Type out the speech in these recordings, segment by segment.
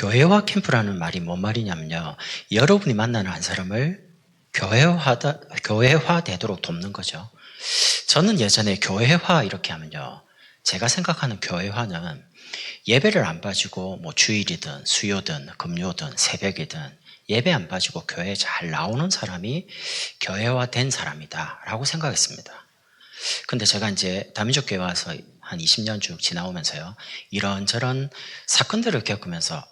교회화 캠프라는 말이 뭔 말이냐면요. 여러분이 만나는 한 사람을 교회화되도록 돕는 거죠. 저는 예전에 교회화 이렇게 하면요. 제가 생각하는 교회화는 예배를 안 빠지고 뭐 주일이든 수요든 금요든 새벽이든 예배 안 빠지고 교회에 잘 나오는 사람이 교회화된 사람이다 라고 생각했습니다. 근데 제가 이제 다민족교회 와서 한 20년 쭉 지나오면서요. 이런저런 사건들을 겪으면서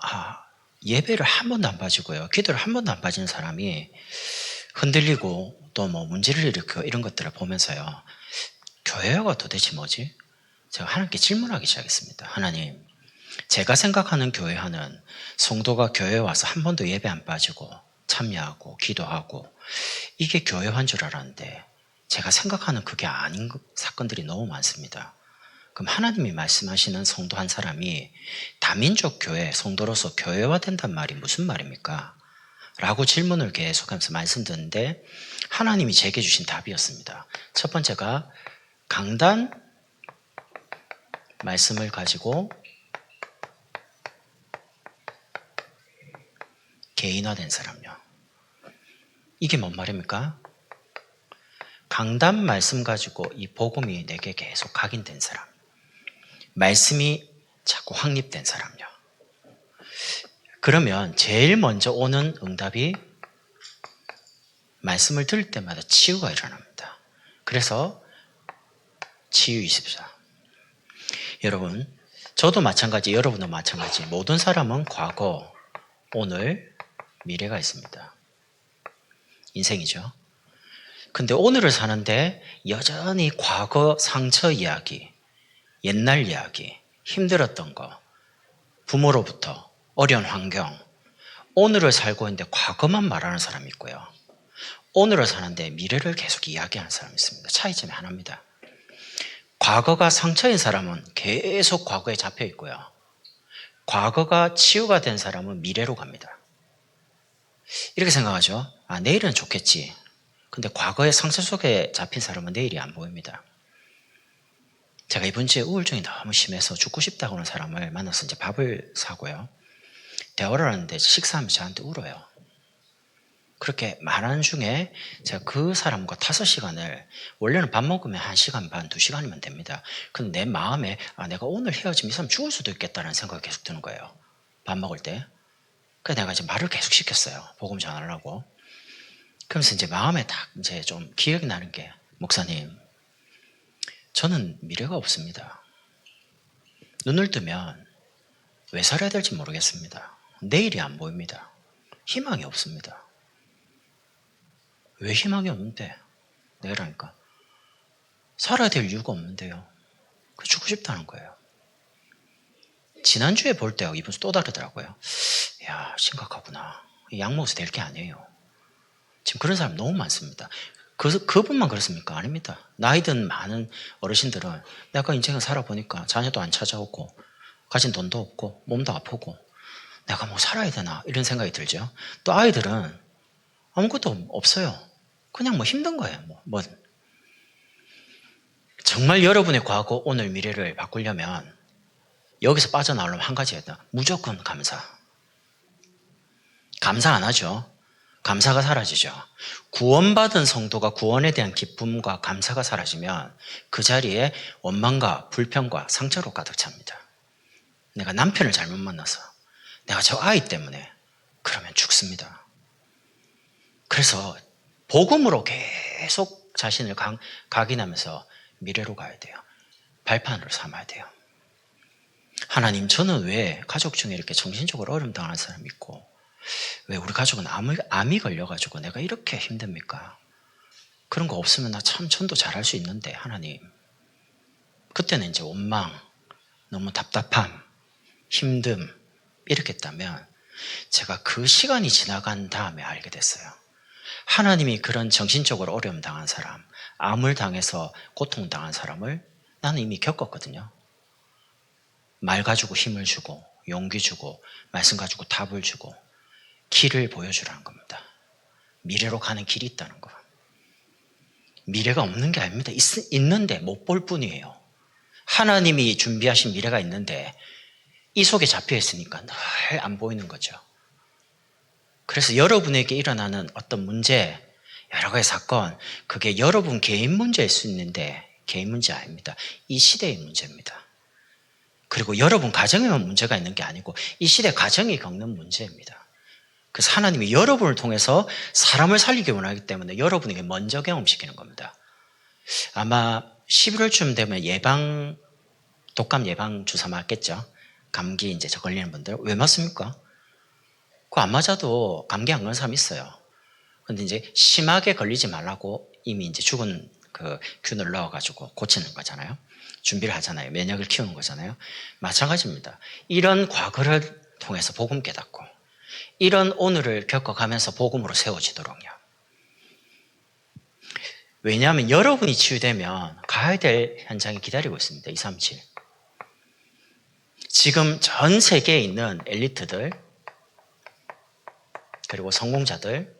예배를 한 번도 안 빠지고요. 기도를 한 번도 안 빠진 사람이 흔들리고 또 뭐 문제를 일으키고 이런 것들을 보면서요. 교회가 도대체 뭐지? 제가 하나님께 질문하기 시작했습니다. 하나님, 제가 생각하는 교회화는 성도가 교회에 와서 한 번도 예배 안 빠지고 참여하고 기도하고 이게 교회화인 줄 알았는데 제가 생각하는 그게 아닌 사건들이 너무 많습니다. 그럼 하나님이 말씀하시는 성도 한 사람이 다민족 교회 성도로서 교회화된단 말이 무슨 말입니까? 라고 질문을 계속하면서 말씀드렸는데 하나님이 제게 주신 답이었습니다. 첫 번째가 강단 말씀을 가지고 개인화된 사람요. 이게 뭔 말입니까? 강단 말씀 가지고 이 복음이 내게 계속 각인된 사람. 말씀이 자꾸 확립된 사람요. 그러면 제일 먼저 오는 응답이 말씀을 들을 때마다 치유가 일어납니다. 그래서 치유 24. 여러분, 저도 마찬가지, 여러분도 마찬가지. 모든 사람은 과거, 오늘, 미래가 있습니다. 인생이죠. 근데 오늘을 사는데 여전히 과거 상처 이야기, 옛날 이야기, 힘들었던 거, 부모로부터 어려운 환경, 오늘을 살고 있는데 과거만 말하는 사람이 있고요. 오늘을 사는데 미래를 계속 이야기하는 사람이 있습니다. 차이점이 하나입니다. 과거가 상처인 사람은 계속 과거에 잡혀 있고요. 과거가 치유가 된 사람은 미래로 갑니다. 이렇게 생각하죠. 내일은 좋겠지. 근데 과거의 상처 속에 잡힌 사람은 내일이 안 보입니다. 제가 이번 주에 우울증이 너무 심해서 죽고 싶다고 하는 사람을 만나서 이제 밥을 사고요. 대화를 하는데 식사하면서 저한테 울어요. 그렇게 말하는 중에 제가 그 사람과 5시간을, 원래는 밥 먹으면 1시간 반, 2시간이면 됩니다. 근데 내 마음에 내가 오늘 헤어지면 이 사람 죽을 수도 있겠다는 생각이 계속 드는 거예요. 밥 먹을 때. 그래서 내가 이제 말을 계속 시켰어요. 복음 전하려고. 그러면서 이제 마음에 딱 이제 좀 기억이 나는 게, 목사님, 저는 미래가 없습니다. 눈을 뜨면 왜 살아야 될지 모르겠습니다. 내일이 안 보입니다. 희망이 없습니다. 왜 희망이 없는데? 내가 그러니까 살아야 될 이유가 없는데요. 죽고 싶다는 거예요. 지난주에 볼 때하고 이번 주 또 다르더라고요. 이야, 심각하구나. 약 먹어서 될 게 아니에요. 지금 그런 사람 너무 많습니다. 그분만 그렇습니까? 아닙니다. 나이든 많은 어르신들은 내가 인생을 살아보니까 자녀도 안 찾아오고 가진 돈도 없고 몸도 아프고 내가 뭐 살아야 되나 이런 생각이 들죠. 또 아이들은 아무것도 없어요. 그냥 뭐 힘든 거예요. 뭐. 정말 여러분의 과거, 오늘, 미래를 바꾸려면 여기서 빠져나오려면 한 가지예요. 무조건 감사. 감사 안 하죠. 감사가 사라지죠. 구원받은 성도가 구원에 대한 기쁨과 감사가 사라지면 그 자리에 원망과 불평과 상처로 가득 찹니다. 내가 남편을 잘못 만나서, 내가 저 아이 때문에, 그러면 죽습니다. 그래서 복음으로 계속 자신을 각인하면서 미래로 가야 돼요. 발판으로 삼아야 돼요. 하나님, 저는 왜 가족 중에 이렇게 정신적으로 어려움 당하는 사람이 있고 왜 우리 가족은 암이 걸려가지고 내가 이렇게 힘듭니까? 그런 거 없으면 나 참 전도 잘할 수 있는데 하나님. 그때는 이제 원망, 너무 답답함, 힘듦 이렇게 했다면 제가 그 시간이 지나간 다음에 알게 됐어요. 하나님이 그런 정신적으로 어려움 당한 사람, 암을 당해서 고통당한 사람을 나는 이미 겪었거든요. 말 가지고 힘을 주고 용기 주고 말씀 가지고 답을 주고 길을 보여주라는 겁니다. 미래로 가는 길이 있다는 거. 미래가 없는 게 아닙니다. 있는데 못 볼 뿐이에요. 하나님이 준비하신 미래가 있는데 이 속에 잡혀 있으니까 늘 안 보이는 거죠. 그래서 여러분에게 일어나는 어떤 문제, 여러 가지 사건, 그게 여러분 개인 문제일 수 있는데 개인 문제 아닙니다. 이 시대의 문제입니다. 그리고 여러분 가정에만 문제가 있는 게 아니고 이 시대 가정이 겪는 문제입니다. 그래서 하나님이 여러분을 통해서 사람을 살리기 원하기 때문에 여러분에게 먼저 경험시키는 겁니다. 아마 11월쯤 되면 독감 예방 주사 맞겠죠? 감기 이제 걸리는 분들. 왜 맞습니까? 그거 안 맞아도 감기 안 걸리는 사람 있어요. 근데 이제 심하게 걸리지 말라고 이미 이제 죽은 그 균을 넣어가지고 고치는 거잖아요. 준비를 하잖아요. 면역을 키우는 거잖아요. 마찬가지입니다. 이런 과거를 통해서 복음 깨닫고 이런 오늘을 겪어가면서 복음으로 세워지도록요. 왜냐하면 여러분이 치유되면 가야 될 현장이 기다리고 있습니다. 237. 지금 전 세계에 있는 엘리트들 그리고 성공자들,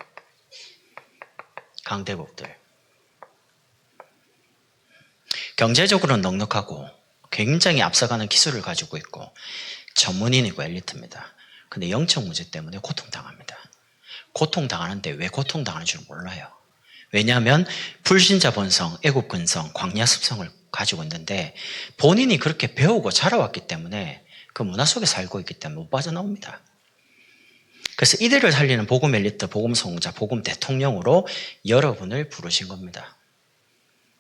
강대국들 경제적으로는 넉넉하고 굉장히 앞서가는 기술을 가지고 있고 전문인이고 엘리트입니다. 근데 영적 문제 때문에 고통당합니다. 고통당하는데 왜 고통당하는 줄 몰라요. 왜냐하면 불신자 본성, 애국 근성, 광야 습성을 가지고 있는데 본인이 그렇게 배우고 자라왔기 때문에 그 문화 속에 살고 있기 때문에 못 빠져나옵니다. 그래서 이들을 살리는 복음 엘리트, 복음 성자, 복음 대통령으로 여러분을 부르신 겁니다.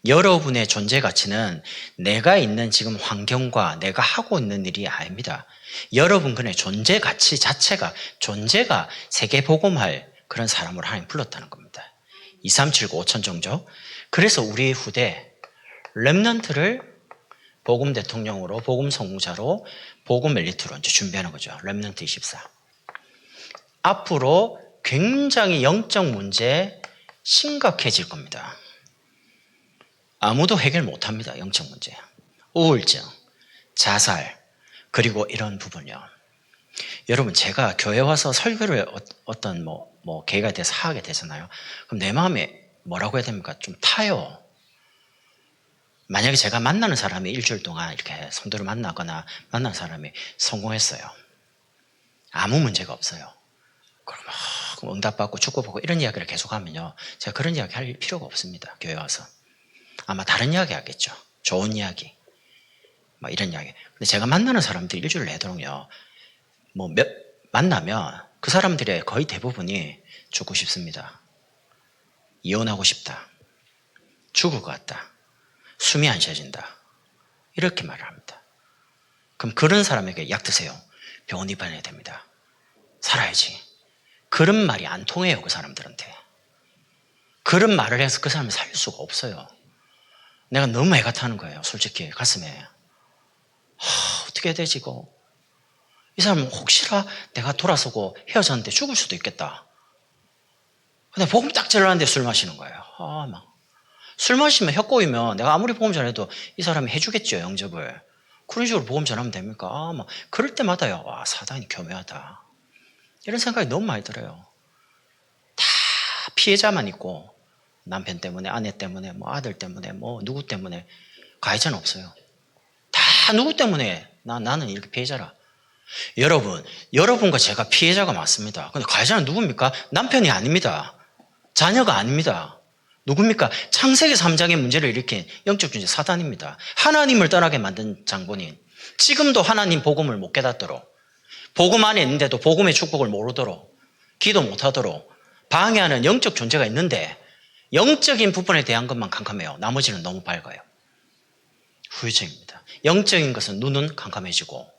여러분의 존재 가치는 내가 있는 지금 환경과 내가 하고 있는 일이 아닙니다. 여러분 그의 존재 가치 자체가 존재가 세계 복음할 그런 사람으로 하나님 불렀다는 겁니다. 2379 5천 정조. 그래서 우리 후대 렘넌트를 복음 대통령으로 복음 성자로 복음 엘리트로 이제 준비하는 거죠. 렘넌트 24. 앞으로 굉장히 영적 문제 심각해질 겁니다. 아무도 해결 못합니다. 영적 문제. 우울증, 자살, 그리고 이런 부분이요. 여러분 제가 교회 와서 설교를 어떤 계기가 돼서 하게 되잖아요. 그럼 내 마음에 뭐라고 해야 됩니까? 좀 타요. 만약에 제가 만나는 사람이 일주일 동안 이렇게 성도를 만나거나 만난 사람이 성공했어요. 아무 문제가 없어요. 그럼 응답받고 축복받고 이런 이야기를 계속하면요. 제가 그런 이야기 할 필요가 없습니다. 교회 와서. 아마 다른 이야기 하겠죠. 좋은 이야기. 이런 이야기. 근데 제가 만나는 사람들이 일주일 내도록요. 만나면 그 사람들의 거의 대부분이 죽고 싶습니다. 이혼하고 싶다. 죽을 것 같다. 숨이 안 쉬어진다. 이렇게 말을 합니다. 그럼 그런 사람에게 약 드세요. 병원 입원해야 됩니다. 살아야지. 그런 말이 안 통해요. 그 사람들한테. 그런 말을 해서 그 사람을 살릴 수가 없어요. 내가 너무 애가 타는 거예요. 솔직히 가슴에. 어떻게 해야 되지 이거. 이 사람은 혹시나 내가 돌아서고 헤어졌는데 죽을 수도 있겠다. 근데 복음 딱 전하는데 술 마시는 거예요. 술 마시면 혀 꼬이면 내가 아무리 복음 전해도 이 사람이 해주겠죠. 영접을. 그런 식으로 복음 전하면 됩니까? 그럴 때마다요. 와, 사단이 교묘하다. 이런 생각이 너무 많이 들어요. 다 피해자만 있고 남편 때문에, 아내 때문에, 아들 때문에, 누구 때문에 가해자는 없어요. 다 누구 때문에 나는 이렇게 피해자라. 여러분과 제가 피해자가 맞습니다. 근데 가해자는 누굽니까? 남편이 아닙니다. 자녀가 아닙니다. 누굽니까? 창세기 3장의 문제를 일으킨 영적 존재 사단입니다. 하나님을 떠나게 만든 장본인. 지금도 하나님 복음을 못 깨닫도록, 복음 안에 있는데도 복음의 축복을 모르도록, 기도 못하도록 방해하는 영적 존재가 있는데 영적인 부분에 대한 것만 캄캄해요. 나머지는 너무 밝아요. 후유증입니다. 영적인 것은 눈은 캄캄해지고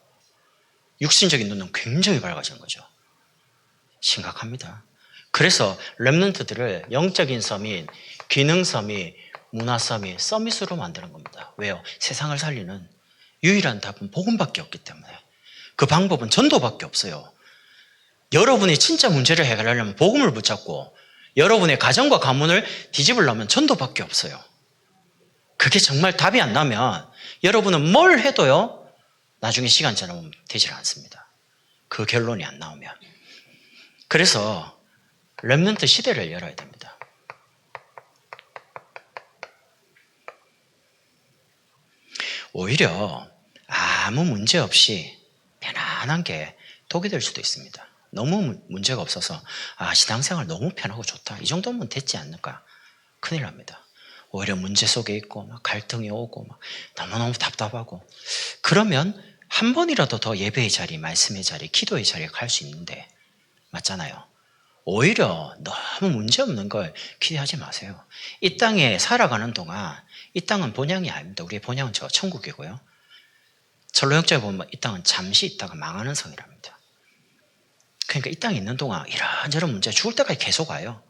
육신적인 눈은 굉장히 밝아지는 거죠. 심각합니다. 그래서 렘넌트들을 영적인 서밋, 기능 서밋, 문화 서밋, 서밋으로 만드는 겁니다. 왜요? 세상을 살리는 유일한 답은 복음밖에 없기 때문에. 그 방법은 전도밖에 없어요. 여러분이 진짜 문제를 해결하려면 복음을 붙잡고 여러분의 가정과 가문을 뒤집으려면 전도밖에 없어요. 그게 정말 답이 안 나면 여러분은 뭘 해도요, 나중에 시간 지나면 되질 않습니다. 그 결론이 안 나오면. 그래서 렘넌트 시대를 열어야 됩니다. 오히려 아무 문제 없이 편안한 게 독이 될 수도 있습니다. 너무 문제가 없어서 신앙생활 너무 편하고 좋다. 이 정도면 됐지 않을까? 큰일 납니다. 오히려 문제 속에 있고 막 갈등이 오고 막 너무너무 답답하고 그러면 한 번이라도 더 예배의 자리, 말씀의 자리, 기도의 자리에 갈 수 있는데 맞잖아요. 오히려 너무 문제없는 걸 기대하지 마세요. 이 땅에 살아가는 동안 이 땅은 본향이 아닙니다. 우리의 본향은 저 천국이고요. 철로역자에 보면 이 땅은 잠시 있다가 망하는 성이랍니다. 그러니까 이 땅에 있는 동안 이런저런 문제 죽을 때까지 계속 와요.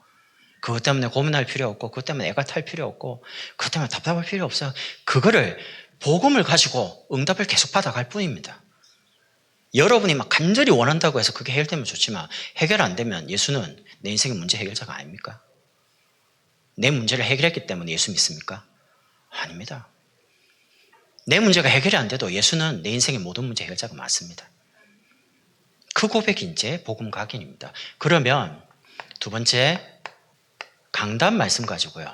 그것 때문에 고민할 필요 없고 그것 때문에 애가 탈 필요 없고 그것 때문에 답답할 필요 없어요. 그거를 복음을 가지고 응답을 계속 받아갈 뿐입니다. 여러분이 막 간절히 원한다고 해서 그게 해결되면 좋지만 해결 안 되면 예수는 내 인생의 문제 해결자가 아닙니까? 내 문제를 해결했기 때문에 예수 믿습니까? 아닙니다. 내 문제가 해결이 안 돼도 예수는 내 인생의 모든 문제 해결자가 맞습니다. 그 고백이 이제 복음 각인입니다. 그러면 두 번째 강단 말씀 가지고요.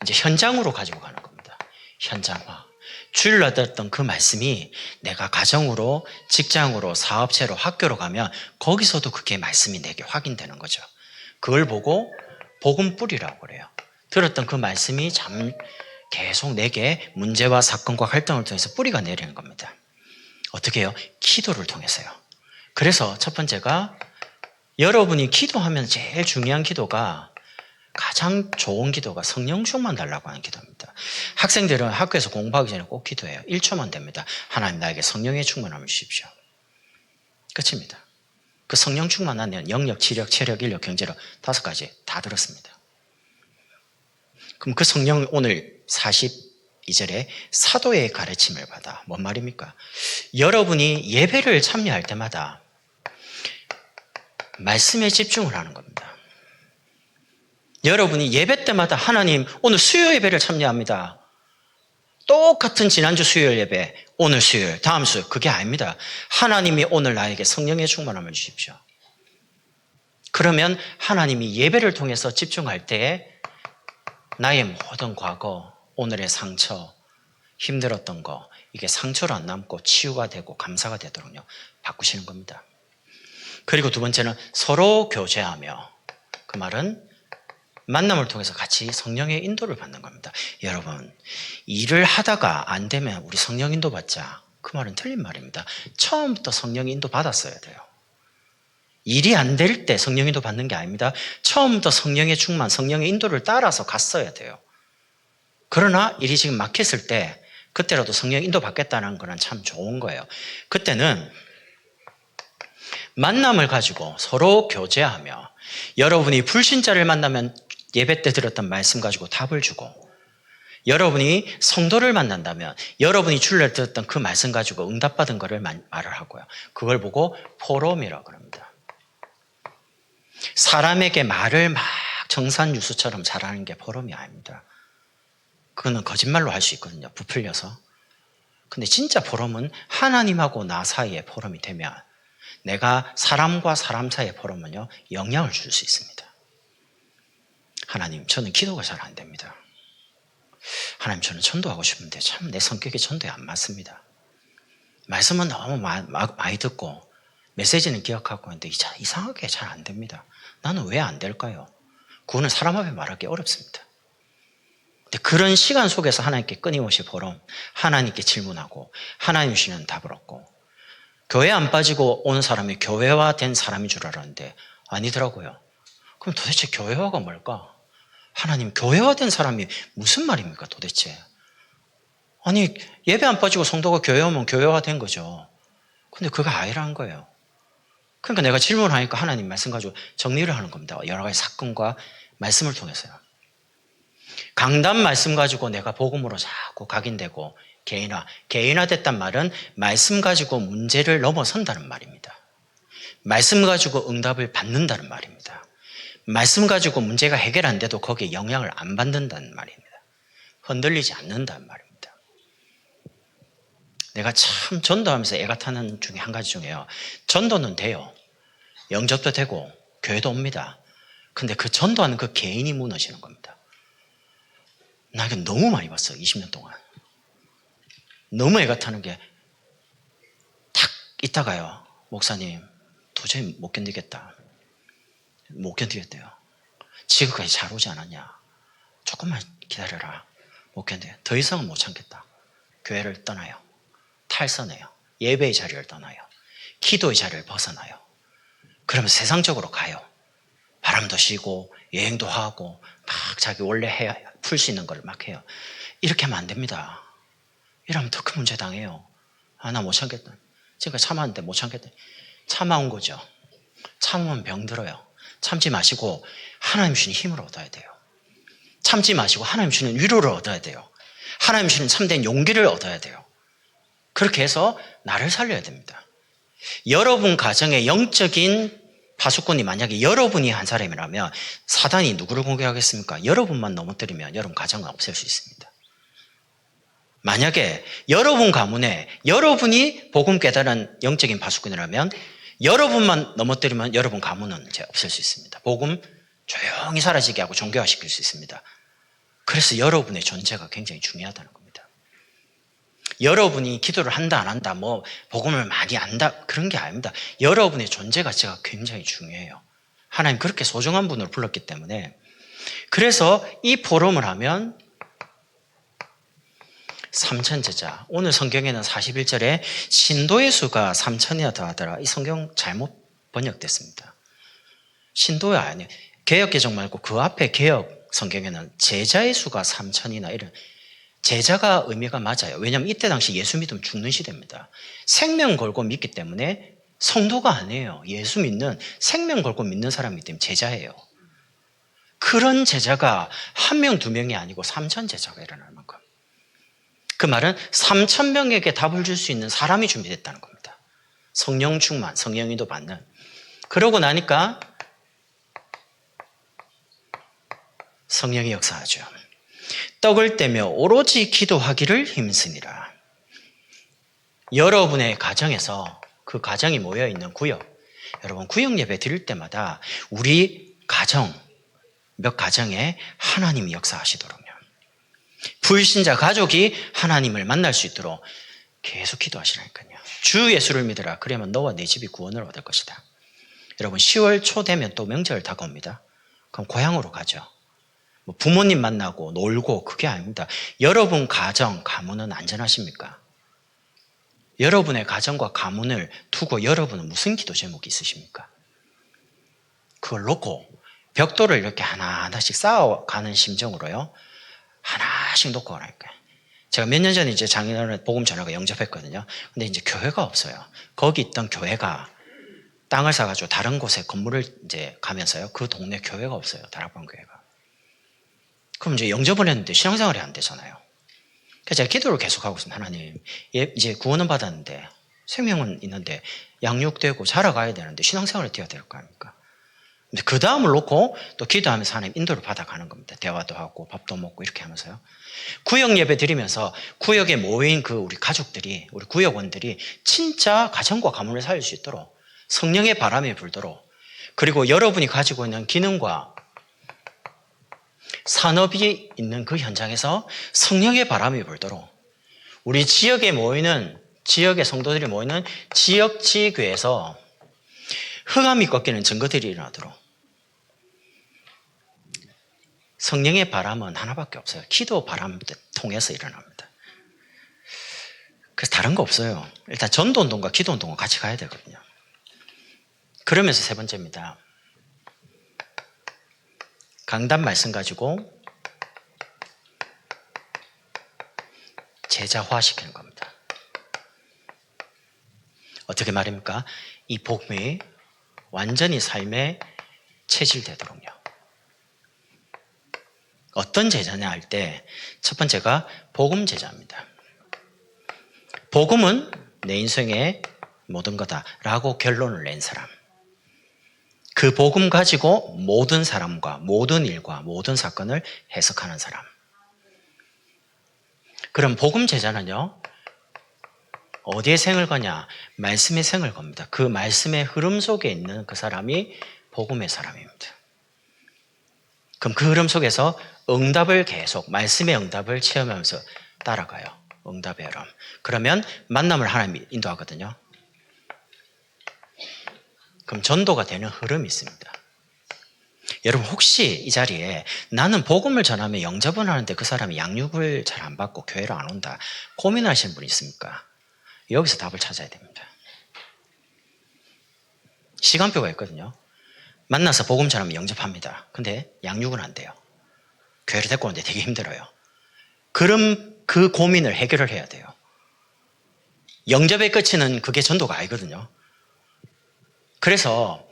이제 현장으로 가지고 가는 겁니다. 현장화. 주일날 들었던 그 말씀이 내가 가정으로, 직장으로, 사업체로, 학교로 가면 거기서도 그게 말씀이 내게 확인되는 거죠. 그걸 보고 복음 뿌리라고 그래요. 들었던 그 말씀이 계속 내게 문제와 사건과 갈등을 통해서 뿌리가 내리는 겁니다. 어떻게 해요? 기도를 통해서요. 그래서 첫 번째가 여러분이 기도하면 제일 중요한 기도가 가장 좋은 기도가 성령 충만 달라고 하는 기도입니다. 학생들은 학교에서 공부하기 전에 꼭 기도해요. 1초만 됩니다. 하나님 나에게 성령의 충만함을 주십시오. 끝입니다. 그 성령 충만하면 영역, 지력, 체력, 인력, 경제력 5가지 다 들었습니다. 그럼 그 성령 오늘 42절에 사도의 가르침을 받아. 뭔 말입니까? 여러분이 예배를 참여할 때마다 말씀에 집중을 하는 겁니다. 여러분이 예배 때마다 하나님 오늘 수요 예배를 참여합니다. 똑같은 지난주 수요일 예배, 오늘 수요일, 다음 수요일 그게 아닙니다. 하나님이 오늘 나에게 성령의 충만함을 주십시오. 그러면 하나님이 예배를 통해서 집중할 때에 나의 모든 과거, 오늘의 상처, 힘들었던 거 이게 상처로 안 남고 치유가 되고 감사가 되도록요 바꾸시는 겁니다. 그리고 두 번째는 서로 교제하며 그 말은 만남을 통해서 같이 성령의 인도를 받는 겁니다. 여러분 일을 하다가 안 되면 우리 성령 인도 받자. 그 말은 틀린 말입니다. 처음부터 성령 인도 받았어야 돼요. 일이 안 될 때 성령 인도 받는 게 아닙니다. 처음부터 성령의 충만, 성령의 인도를 따라서 갔어야 돼요. 그러나 일이 지금 막혔을 때 그때라도 성령 인도 받겠다는 거는 참 좋은 거예요. 그때는 만남을 가지고 서로 교제하며 여러분이 불신자를 만나면 예배 때 들었던 말씀 가지고 답을 주고 여러분이 성도를 만난다면 여러분이 주일날 들었던 그 말씀 가지고 응답받은 거를 말을 하고요. 그걸 보고 포럼이라고 합니다. 사람에게 말을 막 정산유수처럼 잘하는 게 포럼이 아닙니다. 그거는 거짓말로 할 수 있거든요. 부풀려서. 근데 진짜 포럼은 하나님하고 나 사이의 포럼이 되면 내가 사람과 사람 사이의 포럼은요 영향을 줄 수 있습니다. 하나님 저는 기도가 잘 안 됩니다. 하나님 저는 전도하고 싶은데 참 내 성격이 전도에 안 맞습니다. 말씀은 너무 많이 듣고 메시지는 기억하고 있는데 이상하게 잘 안 됩니다. 나는 왜 안 될까요? 그거는 사람 앞에 말하기 어렵습니다. 근데 그런 시간 속에서 하나님께 끊임없이 보럼 하나님께 질문하고 하나님 주시는 답을 얻고 교회 안 빠지고 오는 사람이 교회화된 사람인 줄 알았는데 아니더라고요. 그럼 도대체 교회화가 뭘까? 하나님 교회화된 사람이 무슨 말입니까 도대체? 아니 예배 안 빠지고 성도가 교회 오면 교회화된 거죠. 근데 그거 아니라는 거예요. 그러니까 내가 질문하니까 하나님 말씀 가지고 정리를 하는 겁니다. 여러 가지 사건과 말씀을 통해서요. 강단 말씀 가지고 내가 복음으로 자꾸 각인되고 개인화됐단 말은 말씀 가지고 문제를 넘어선다는 말입니다. 말씀 가지고 응답을 받는다는 말입니다. 말씀 가지고 문제가 해결 안 돼도 거기에 영향을 안 받는다는 말입니다. 흔들리지 않는다는 말입니다. 내가 참 전도하면서 애가 타는 중에 한 가지 중에요. 전도는 돼요. 영접도 되고 교회도 옵니다. 근데 그 전도하는 그 개인이 무너지는 겁니다. 나 이거 너무 많이 봤어. 20년 동안. 너무 애가 타는 게 탁 있다가요. 목사님 도저히 못 견디겠다. 못 견디겠대요. 지금까지 잘 오지 않았냐. 조금만 기다려라. 못 견뎌요. 더 이상은 못 참겠다. 교회를 떠나요. 탈선해요. 예배의 자리를 떠나요. 기도의 자리를 벗어나요. 그러면서 세상적으로 가요. 바람도 쉬고 여행도 하고 막 자기 원래 풀 수 있는 걸 막 해요. 이렇게 하면 안 됩니다. 이러면 더 큰 문제 당해요. 나 못 참겠다. 지금까지 참았는데 못 참겠다. 참아온 거죠. 참으면 병들어요. 참지 마시고 하나님 주신 힘을 얻어야 돼요. 참지 마시고 하나님 주는 위로를 얻어야 돼요. 하나님 주는 참된 용기를 얻어야 돼요. 그렇게 해서 나를 살려야 됩니다. 여러분 가정에 영적인 파수꾼이 만약에 여러분이 한 사람이라면 사단이 누구를 공격하겠습니까? 여러분만 넘어뜨리면 여러분 가정을 없앨 수 있습니다. 만약에 여러분 가문에 여러분이 복음 깨달은 영적인 파수꾼이라면 여러분만 넘어뜨리면 여러분 가문은 이제 없앨 수 있습니다. 복음 조용히 사라지게 하고 종교화시킬 수 있습니다. 그래서 여러분의 존재가 굉장히 중요하다는 겁니다. 여러분이 기도를 한다 안 한다 뭐 복음을 많이 안다 그런 게 아닙니다. 여러분의 존재 가치가 굉장히 중요해요. 하나님 그렇게 소중한 분으로 불렀기 때문에 그래서 이 포럼을 하면 3,000제자 오늘 성경에는 41절에 신도의 수가 3,000이나 더하더라. 이 성경 잘못 번역됐습니다. 신도가 아니에요. 개역개정 말고 그 앞에 개역 성경에는 제자의 수가 3,000이나 이런 제자가 의미가 맞아요. 왜냐하면 이때 당시 예수 믿으면 죽는 시대입니다. 생명 걸고 믿기 때문에 성도가 아니에요. 예수 믿는 생명 걸고 믿는 사람이기 때문에 제자예요. 그런 제자가 한 명, 두 명이 아니고 3,000 제자가 일어날 만큼. 그 말은 3,000명에게 답을 줄 수 있는 사람이 준비됐다는 겁니다. 성령 충만, 성령인도 받는. 그러고 나니까 성령이 역사하죠. 떡을 떼며 오로지 기도하기를 힘쓰니라. 여러분의 가정에서 그 가정이 모여있는 구역, 여러분 구역 예배 드릴 때마다 우리 가정, 몇 가정에 하나님이 역사하시도록요. 불신자 가족이 하나님을 만날 수 있도록 계속 기도하시라니까요. 주 예수를 믿으라. 그러면 너와 네 집이 구원을 얻을 것이다. 여러분 10월 초 되면 또 명절 다가옵니다. 그럼 고향으로 가죠. 뭐 부모님 만나고 놀고 그게 아닙니다. 여러분 가정, 가문은 안전하십니까? 여러분의 가정과 가문을 두고 여러분은 무슨 기도 제목이 있으십니까? 그걸 놓고 벽돌을 이렇게 하나하나씩 쌓아가는 심정으로요. 하나씩 놓고 가라니까. 제가 몇 년 전에 이제 장인어른 복음 전화가 영접했거든요. 근데 이제 교회가 없어요. 거기 있던 교회가 땅을 사가지고 다른 곳에 건물을 이제 가면서요. 그 동네 교회가 없어요. 다락방 교회가. 그럼 이제 영접을 했는데 신앙생활이 안 되잖아요. 그래서 제가 기도를 계속하고 있습니다. 하나님, 이제 구원은 받았는데 생명은 있는데 양육되고 자라가야 되는데 신앙생활을 뛰어야 될 거 아닙니까? 근데 그 다음을 놓고 또 기도하면서 하나님 인도를 받아가는 겁니다. 대화도 하고 밥도 먹고 이렇게 하면서요. 구역 예배 드리면서 구역에 모인 그 우리 가족들이, 우리 구역원들이 진짜 가정과 가문을 살릴 수 있도록 성령의 바람이 불도록 그리고 여러분이 가지고 있는 기능과 산업이 있는 그 현장에서 성령의 바람이 불도록 우리 지역에 모이는 지역의 성도들이 모이는 지역지교에서 흑암이 꺾이는 증거들이 일어나도록 성령의 바람은 하나밖에 없어요. 기도 바람 통해서 일어납니다. 그래서 다른 거 없어요. 일단 전도운동과 기도운동은 같이 가야 되거든요. 그러면서 세 번째입니다. 강단 말씀 가지고 제자화시키는 겁니다. 어떻게 말입니까? 이 복음이 완전히 삶에 체질되도록요. 어떤 제자냐 할 때 첫 번째가 복음 제자입니다. 복음은 내 인생의 모든 거다라고 결론을 낸 사람. 그 복음 가지고 모든 사람과 모든 일과 모든 사건을 해석하는 사람. 그럼 복음 제자는요. 어디에 생을 거냐? 말씀에 생을 겁니다. 그 말씀의 흐름 속에 있는 그 사람이 복음의 사람입니다. 그럼 그 흐름 속에서 응답을 계속 말씀의 응답을 체험하면서 따라가요. 응답의 흐름. 그러면 만남을 하나님이 인도하거든요. 그럼 전도가 되는 흐름이 있습니다. 여러분 혹시 이 자리에 나는 복음을 전하면 영접은 하는데 그 사람이 양육을 잘 안 받고 교회로 안 온다 고민하시는 분 있습니까? 여기서 답을 찾아야 됩니다. 시간표가 있거든요. 만나서 복음 전하면 영접합니다. 근데 양육은 안 돼요. 교회를 데리고 오는데 되게 힘들어요. 그럼 그 고민을 해결을 해야 돼요. 영접의 끝은 그게 전도가 아니거든요. 그래서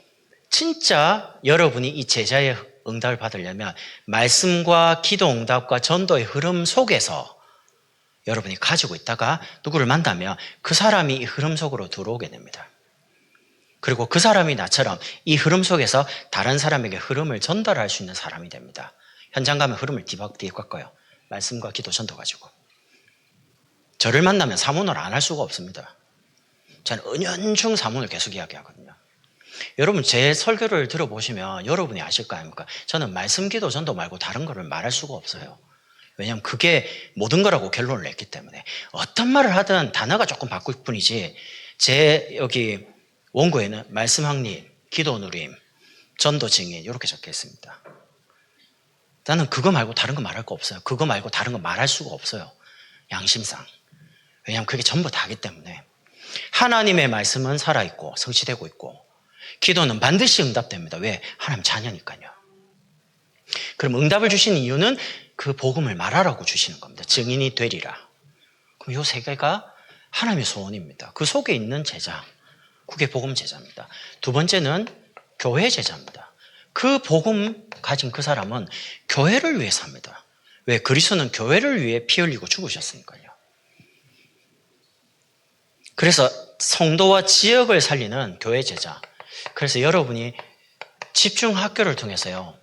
진짜 여러분이 이 제자의 응답을 받으려면 말씀과 기도 응답과 전도의 흐름 속에서 여러분이 가지고 있다가 누구를 만나면 그 사람이 이 흐름 속으로 들어오게 됩니다. 그리고 그 사람이 나처럼 이 흐름 속에서 다른 사람에게 흐름을 전달할 수 있는 사람이 됩니다. 현장 가면 흐름을 뒤바꿔 꺾어요. 말씀과 기도 전도 가지고. 저를 만나면 사문을 안 할 수가 없습니다. 저는 은연중 사문을 계속 이야기하거든요. 여러분 제 설교를 들어보시면 여러분이 아실 거 아닙니까? 저는 말씀, 기도, 전도 말고 다른 거를 말할 수가 없어요. 왜냐하면 그게 모든 거라고 결론을 냈기 때문에 어떤 말을 하든 단어가 조금 바꿀 뿐이지 제 여기 원고에는 말씀 확립, 기도 누림, 전도 증인 이렇게 적혀 있습니다. 나는 그거 말고 다른 거 말할 거 없어요. 그거 말고 다른 거 말할 수가 없어요. 양심상. 왜냐하면 그게 전부 다기 때문에 하나님의 말씀은 살아있고 성취되고 있고 기도는 반드시 응답됩니다. 왜? 하나님 자녀니까요. 그럼 응답을 주신 이유는 그 복음을 말하라고 주시는 겁니다. 증인이 되리라. 그럼 이 세 개가 하나님의 소원입니다. 그 속에 있는 제자, 그게 복음 제자입니다. 두 번째는 교회 제자입니다. 그 복음 가진 그 사람은 교회를 위해 삽니다. 왜? 그리스도는 교회를 위해 피 흘리고 죽으셨으니까요. 그래서 성도와 지역을 살리는 교회 제자. 그래서 여러분이 집중 학교를 통해서요.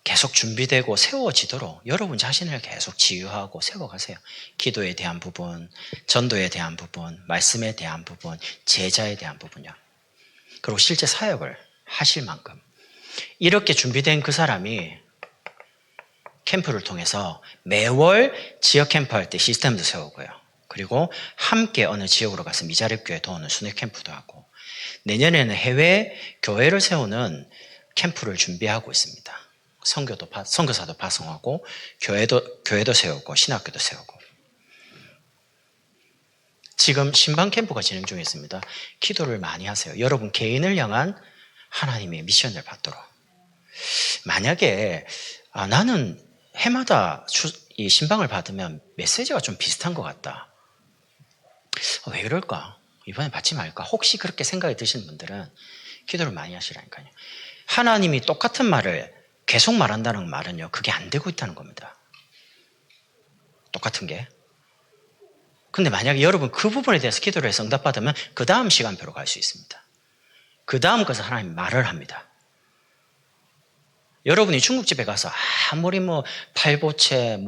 계속 준비되고 세워지도록 여러분 자신을 계속 치유하고 세워가세요. 기도에 대한 부분, 전도에 대한 부분, 말씀에 대한 부분, 제자에 대한 부분요. 그리고 실제 사역을 하실 만큼. 이렇게 준비된 그 사람이 캠프를 통해서 매월 지역 캠프 할 때 시스템도 세우고요. 그리고 함께 어느 지역으로 가서 미자립교회 도우는 순회 캠프도 하고 내년에는 해외 교회를 세우는 캠프를 준비하고 있습니다. 선교사도 파송하고 교회도 세우고 신학교도 세우고 지금 신방 캠프가 진행 중에 있습니다. 기도를 많이 하세요. 여러분 개인을 향한 하나님의 미션을 받도록. 만약에 나는 해마다 이 신방을 받으면 메시지가 좀 비슷한 것 같다. 왜 그럴까? 이번에 받지 말까? 혹시 그렇게 생각이 드시는 분들은 기도를 많이 하시라니까요. 하나님이 똑같은 말을 계속 말한다는 말은요, 그게 안 되고 있다는 겁니다. 똑같은 게. 근데 만약에 여러분 그 부분에 대해서 기도를 해서 응답받으면 그 다음 시간표로 갈 수 있습니다. 그 다음 것을 하나님 말을 합니다. 여러분이 중국집에 가서 아무리 팔보채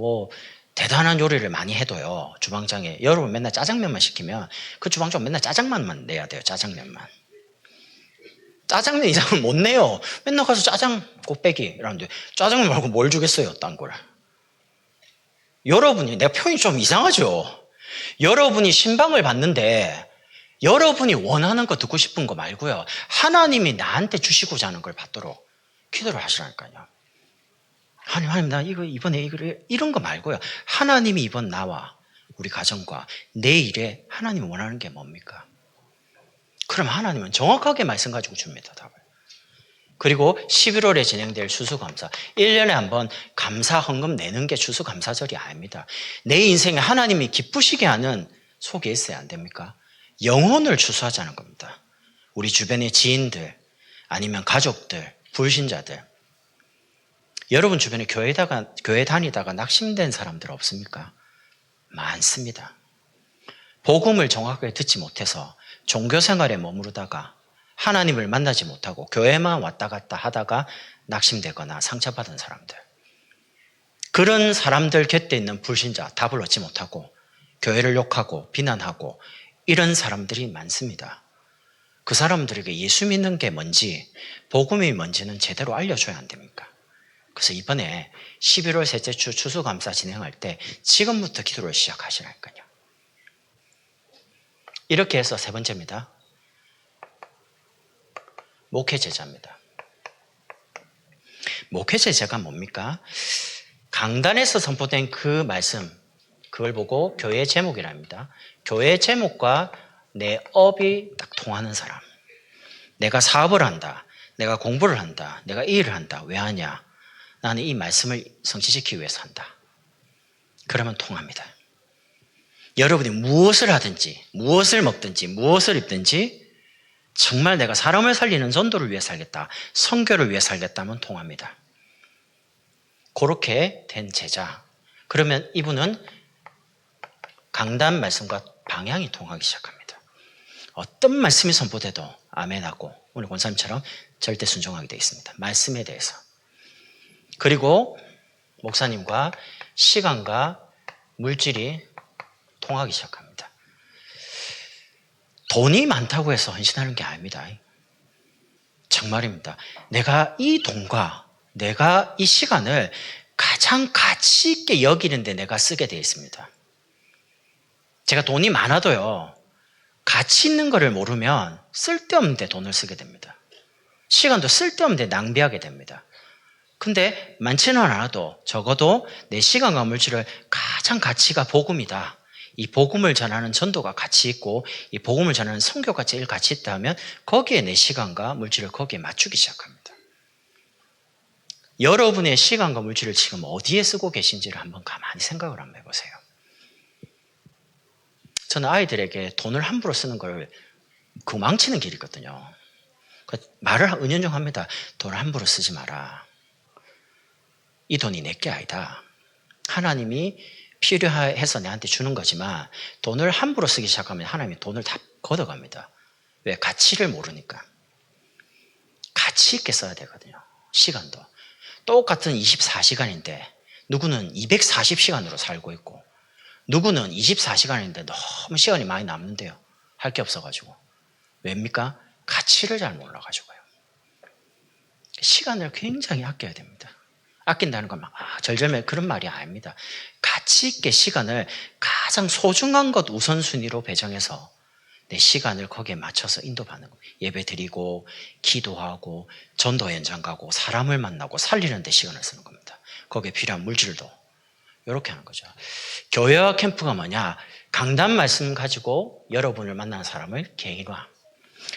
대단한 요리를 많이 해도요, 주방장에 여러분 맨날 짜장면만 시키면 그 주방장 맨날 짜장면만 내야 돼요. 짜장면만. 짜장면 이상은 못 내요. 맨날 가서 짜장 곱빼기 이러는데 짜장면 말고 뭘 주겠어요, 딴 걸. 여러분이, 내가 표현이 좀 이상하죠. 여러분이 신방을 받는데 여러분이 원하는 거 듣고 싶은 거 말고요, 하나님이 나한테 주시고자 하는 걸 받도록 기도를 하시라니까요. 하나님 나 이번에 이런 거 말고요, 하나님이 이번 나와 우리 가정과 내 일에 하나님이 원하는 게 뭡니까? 그럼 하나님은 정확하게 말씀 가지고 줍니다, 답을. 그리고 11월에 진행될 추수감사, 1년에 한 번 감사 헌금 내는 게 추수감사절이 아닙니다. 내 인생에 하나님이 기쁘시게 하는 속에 있어야 안 됩니까? 영혼을 추수하자는 겁니다. 우리 주변의 지인들, 아니면 가족들, 불신자들. 여러분 주변에 교회 다니다가 낙심된 사람들 없습니까? 많습니다. 복음을 정확하게 듣지 못해서 종교 생활에 머무르다가 하나님을 만나지 못하고 교회만 왔다 갔다 하다가 낙심되거나 상처받은 사람들. 그런 사람들 곁에 있는 불신자, 답을 얻지 못하고 교회를 욕하고 비난하고 이런 사람들이 많습니다. 그 사람들에게 예수 믿는 게 뭔지, 복음이 뭔지는 제대로 알려줘야 안 됩니까? 그래서 이번에 11월 셋째 주 추수감사 진행할 때 지금부터 기도를 시작하시라니까요. 이렇게 해서 세 번째입니다. 목회제자입니다. 목회제자가 뭡니까? 강단에서 선포된 그 말씀, 그걸 보고 교회 제목이랍니다. 교회 제목과 내 업이 딱 통하는 사람. 내가 사업을 한다. 내가 공부를 한다. 내가 이 일을 한다. 왜 하냐? 나는 이 말씀을 성취시키기 위해서 한다. 그러면 통합니다. 여러분이 무엇을 하든지, 무엇을 먹든지, 무엇을 입든지 정말 내가 사람을 살리는 전도를 위해 살겠다. 선교를 위해 살겠다면 통합니다. 그렇게 된 제자. 그러면 이분은 강단 말씀과 방향이 통하기 시작합니다. 어떤 말씀이 선포돼도 아멘하고 오늘 권사님처럼 절대 순종하게 되어 있습니다. 말씀에 대해서. 그리고 목사님과 시간과 물질이 통하기 시작합니다. 돈이 많다고 해서 헌신하는 게 아닙니다. 정말입니다. 내가 이 돈과 내가 이 시간을 가장 가치 있게 여기는데 내가 쓰게 되어 있습니다. 제가 돈이 많아도요, 가치 있는 거를 모르면 쓸데없는 데 돈을 쓰게 됩니다. 시간도 쓸데없는 데 낭비하게 됩니다. 근데 많지는 않아도 적어도 내 시간과 물질을 가장 가치가 복음이다. 이 복음을 전하는 전도가 가치 있고 이 복음을 전하는 선교가 제일 가치 있다 하면 거기에 내 시간과 물질을 거기에 맞추기 시작합니다. 여러분의 시간과 물질을 지금 어디에 쓰고 계신지를 한번 가만히 생각을 한번 해보세요. 저는 아이들에게 돈을 함부로 쓰는 걸 망치는 길이거든요. 말을 은연중 합니다. 돈을 함부로 쓰지 마라. 이 돈이 내게 아니다. 하나님이 필요해서 내한테 주는 거지만 돈을 함부로 쓰기 시작하면 하나님이 돈을 다 걷어갑니다. 왜? 가치를 모르니까. 가치 있게 써야 되거든요. 시간도. 똑같은 24시간인데 누구는 240시간으로 살고 있고 누구는 24시간인데 너무 시간이 많이 남는데요. 할 게 없어가지고. 왜입니까? 가치를 잘 몰라가지고요. 시간을 굉장히 아껴야 됩니다. 아낀다는 건 막 절절매 그런 말이 아닙니다. 가치 있게 시간을 가장 소중한 것 우선순위로 배정해서 내 시간을 거기에 맞춰서 인도받는 거예요. 예배 드리고 기도하고 전도 현장 가고 사람을 만나고 살리는 데 시간을 쓰는 겁니다. 거기에 필요한 물질도 이렇게 하는 거죠. 교회와 캠프가 뭐냐? 강단 말씀 가지고 여러분을 만나는 사람을 개인화.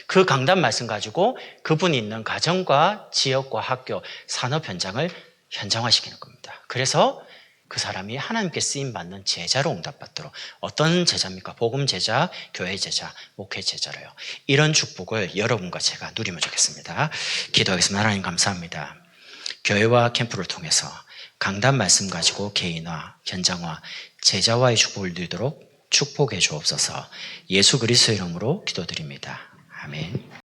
그 강단 말씀 가지고 그분이 있는 가정과 지역과 학교, 산업 현장을 현장화시키는 겁니다. 그래서 그 사람이 하나님께 쓰임받는 제자로 응답받도록. 어떤 제자입니까? 복음 제자, 교회 제자, 목회 제자로요. 이런 축복을 여러분과 제가 누리면 좋겠습니다. 기도하겠습니다. 하나님 감사합니다. 교회와 캠프를 통해서 강단 말씀 가지고 개인화, 현장화, 제자와의 축복을 누리도록 축복해 주옵소서. 예수 그리스도의 이름으로 기도드립니다. 아멘.